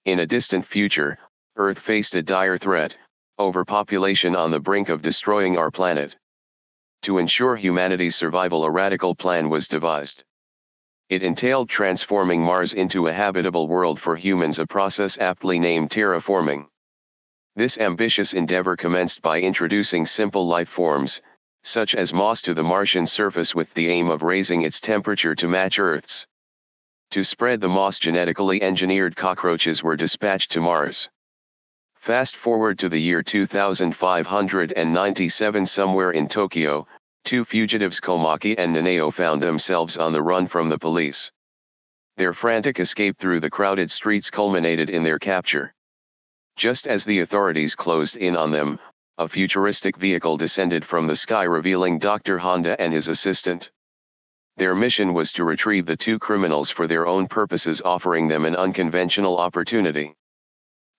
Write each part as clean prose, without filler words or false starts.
In a distant future, Earth faced a dire threat: overpopulation on the brink of destroying our planet. To ensure humanity's survival, a radical plan was devised. It entailed transforming Mars into a habitable world for humans, a process aptly named terraforming. This ambitious endeavor commenced by introducing simple life forms, such as moss, to the Martian surface with the aim of raising its temperature to match Earth's. To spread the moss, genetically engineered cockroaches were dispatched to Mars. Fast forward to the year 2597. Somewhere in Tokyo, two fugitives, Komaki and Naneo, found themselves on the run from the police. Their frantic escape through the crowded streets culminated in their capture. Just as the authorities closed in on them, a futuristic vehicle descended from the sky, revealing Dr. Honda and his assistant. Their mission was to retrieve the two criminals for their own purposes, offering them an unconventional opportunity.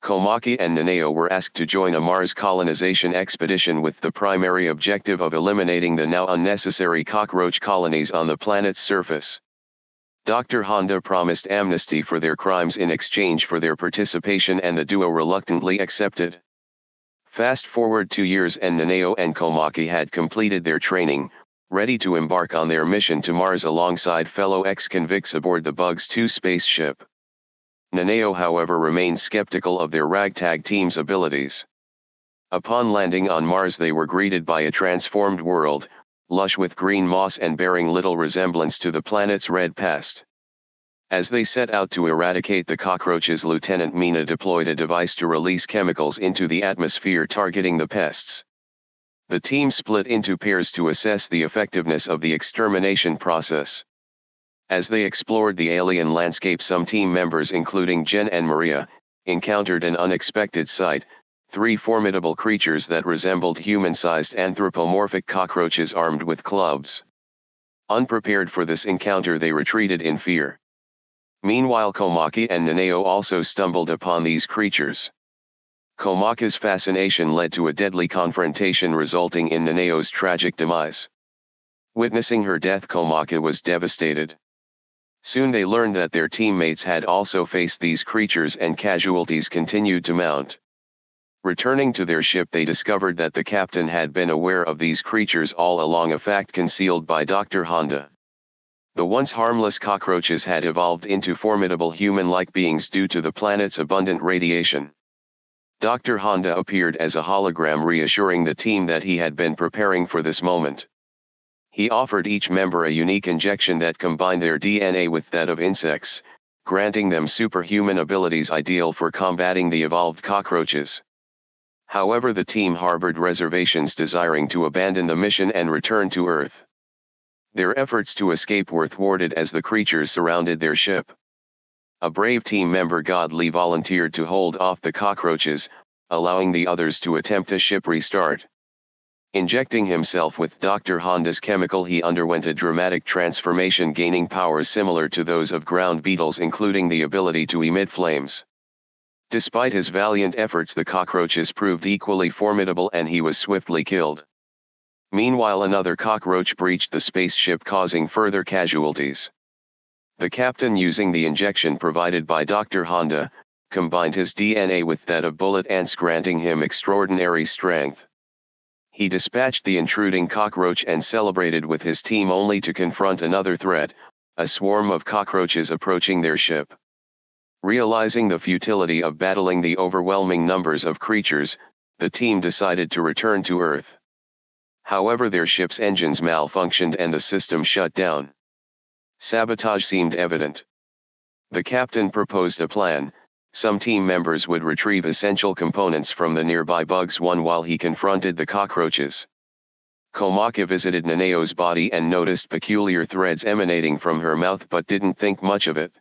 Komaki and Naneo were asked to join a Mars colonization expedition with the primary objective of eliminating the now unnecessary cockroach colonies on the planet's surface. Dr. Honda promised amnesty for their crimes in exchange for their participation, and the duo reluctantly accepted. Fast forward 2 years, and Naneo and Komaki had completed their training, ready to embark on their mission to Mars alongside fellow ex-convicts aboard the Bugs 2 spaceship. Naneo, however, remained skeptical of their ragtag team's abilities. Upon landing on Mars, they were greeted by a transformed world, lush with green moss and bearing little resemblance to the planet's red pest. As they set out to eradicate the cockroaches, Lieutenant Mina deployed a device to release chemicals into the atmosphere targeting the pests. The team split into pairs to assess the effectiveness of the extermination process. As they explored the alien landscape, some team members, including Jen and Maria, encountered an unexpected sight: 3 formidable creatures that resembled human-sized anthropomorphic cockroaches armed with clubs. Unprepared for this encounter, they retreated in fear. Meanwhile, Komaki and Naneo also stumbled upon these creatures. Komaki's fascination led to a deadly confrontation, resulting in Naneo's tragic demise. Witnessing her death, Komaki was devastated. Soon they learned that their teammates had also faced these creatures, and casualties continued to mount. Returning to their ship, they discovered that the captain had been aware of these creatures all along, a fact concealed by Dr. Honda. The once harmless cockroaches had evolved into formidable human-like beings due to the planet's abundant radiation. Dr. Honda appeared as a hologram, reassuring the team that he had been preparing for this moment. He offered each member a unique injection that combined their DNA with that of insects, granting them superhuman abilities ideal for combating the evolved cockroaches. However, the team harbored reservations, desiring to abandon the mission and return to Earth. Their efforts to escape were thwarted as the creatures surrounded their ship. A brave team member, Godly, volunteered to hold off the cockroaches, allowing the others to attempt a ship restart. Injecting himself with Dr. Honda's chemical, he underwent a dramatic transformation, gaining powers similar to those of ground beetles, including the ability to emit flames. Despite his valiant efforts, the cockroaches proved equally formidable, and he was swiftly killed. Meanwhile, another cockroach breached the spaceship, causing further casualties. The captain, using the injection provided by Dr. Honda, combined his DNA with that of bullet ants, granting him extraordinary strength. He dispatched the intruding cockroach and celebrated with his team, only to confront another threat: a swarm of cockroaches approaching their ship. Realizing the futility of battling the overwhelming numbers of creatures, the team decided to return to Earth. However, their ship's engines malfunctioned and the system shut down. Sabotage seemed evident. The captain proposed a plan: some team members would retrieve essential components from the nearby Bugs 1 while he confronted the cockroaches. Komaki visited Naneo's body and noticed peculiar threads emanating from her mouth, but didn't think much of it.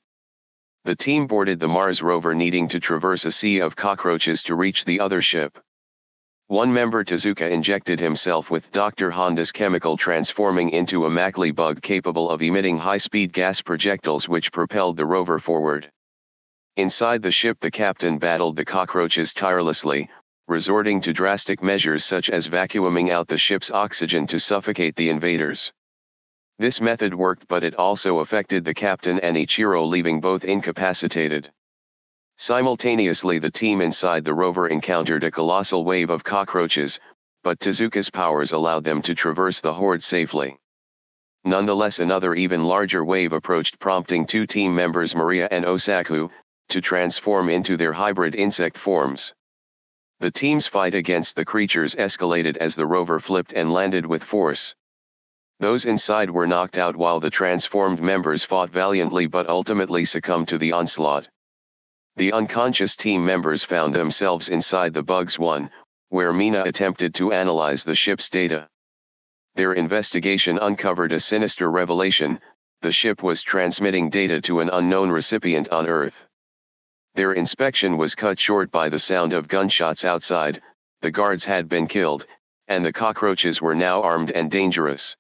The team boarded the Mars rover, needing to traverse a sea of cockroaches to reach the other ship. One member, Tezuka, injected himself with Dr. Honda's chemical, transforming into a Mackley bug capable of emitting high-speed gas projectiles which propelled the rover forward. Inside the ship, the captain battled the cockroaches tirelessly, resorting to drastic measures such as vacuuming out the ship's oxygen to suffocate the invaders. This method worked, but it also affected the captain and Ichiro, leaving both incapacitated. Simultaneously, the team inside the rover encountered a colossal wave of cockroaches, but Tezuka's powers allowed them to traverse the horde safely. Nonetheless, another even larger wave approached, prompting two team members, Maria and Osaku, to transform into their hybrid insect forms. The team's fight against the creatures escalated as the rover flipped and landed with force. Those inside were knocked out while the transformed members fought valiantly but ultimately succumbed to the onslaught. The unconscious team members found themselves inside the Bugs 1, where Mina attempted to analyze the ship's data. Their investigation uncovered a sinister revelation: the ship was transmitting data to an unknown recipient on Earth. Their inspection was cut short by the sound of gunshots outside. The guards had been killed, and the cockroaches were now armed and dangerous.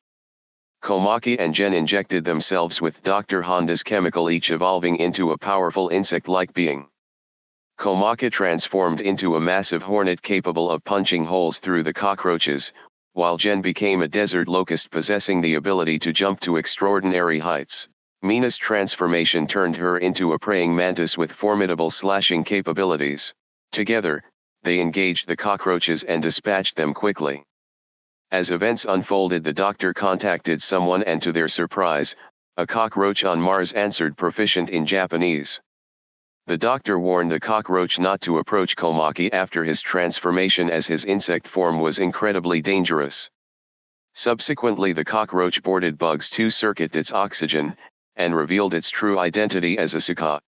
Komaki and Gen injected themselves with Dr. Honda's chemical, each evolving into a powerful insect-like being. Komaki transformed into a massive hornet capable of punching holes through the cockroaches, while Gen became a desert locust possessing the ability to jump to extraordinary heights. Mina's transformation turned her into a praying mantis with formidable slashing capabilities. Together, they engaged the cockroaches and dispatched them quickly. As events unfolded, the doctor contacted someone, and to their surprise, a cockroach on Mars answered, proficient in Japanese. The doctor warned the cockroach not to approach Komaki after his transformation, as his insect form was incredibly dangerous. Subsequently, the cockroach boarded Bugs 2, circuited its oxygen, and revealed its true identity as Asuka.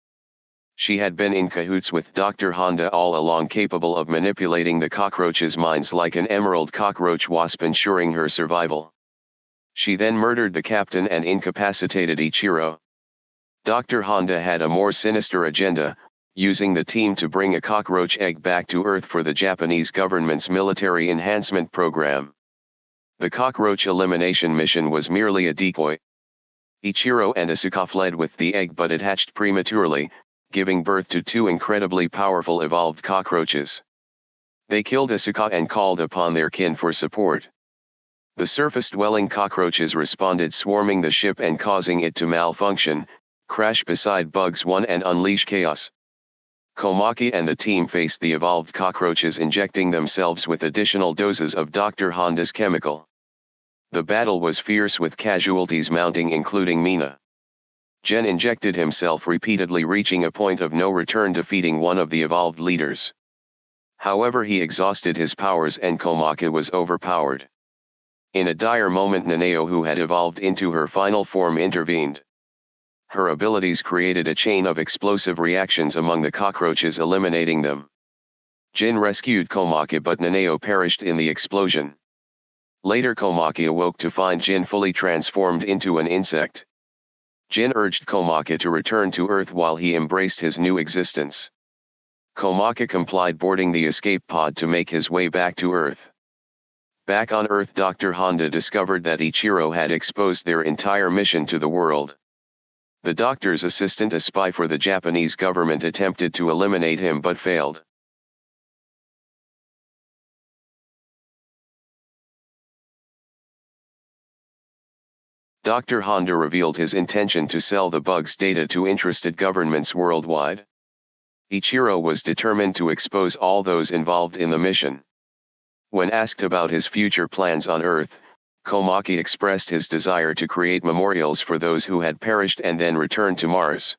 She had been in cahoots with Dr. Honda all along, capable of manipulating the cockroaches' minds like an emerald cockroach wasp, ensuring her survival. She then murdered the captain and incapacitated Ichiro. Dr. Honda had a more sinister agenda, using the team to bring a cockroach egg back to Earth for the Japanese government's military enhancement program. The cockroach elimination mission was merely a decoy. Ichiro and Asuka fled with the egg, but it hatched prematurely, giving birth to two incredibly powerful evolved cockroaches. They killed Asuka and called upon their kin for support. The surface-dwelling cockroaches responded, swarming the ship and causing it to malfunction, crash beside Bugs 1 and unleash chaos. Komaki and the team faced the evolved cockroaches, injecting themselves with additional doses of Dr. Honda's chemical. The battle was fierce, with casualties mounting, including Mina. Gen injected himself repeatedly, reaching a point of no return, defeating one of the evolved leaders. However, he exhausted his powers and Komaki was overpowered. In a dire moment, Naneo, who had evolved into her final form, intervened. Her abilities created a chain of explosive reactions among the cockroaches, eliminating them. Jin rescued Komaki, but Naneo perished in the explosion. Later, Komaki awoke to find Jin fully transformed into an insect. Jin urged Komaki to return to Earth while he embraced his new existence. Komaki complied, boarding the escape pod to make his way back to Earth. Back on Earth, Dr. Honda discovered that Ichiro had exposed their entire mission to the world. The doctor's assistant, a spy for the Japanese government, attempted to eliminate him but failed. Dr. Honda revealed his intention to sell the Bugs data to interested governments worldwide. Ichiro was determined to expose all those involved in the mission. When asked about his future plans on Earth, Komaki expressed his desire to create memorials for those who had perished and then return to Mars.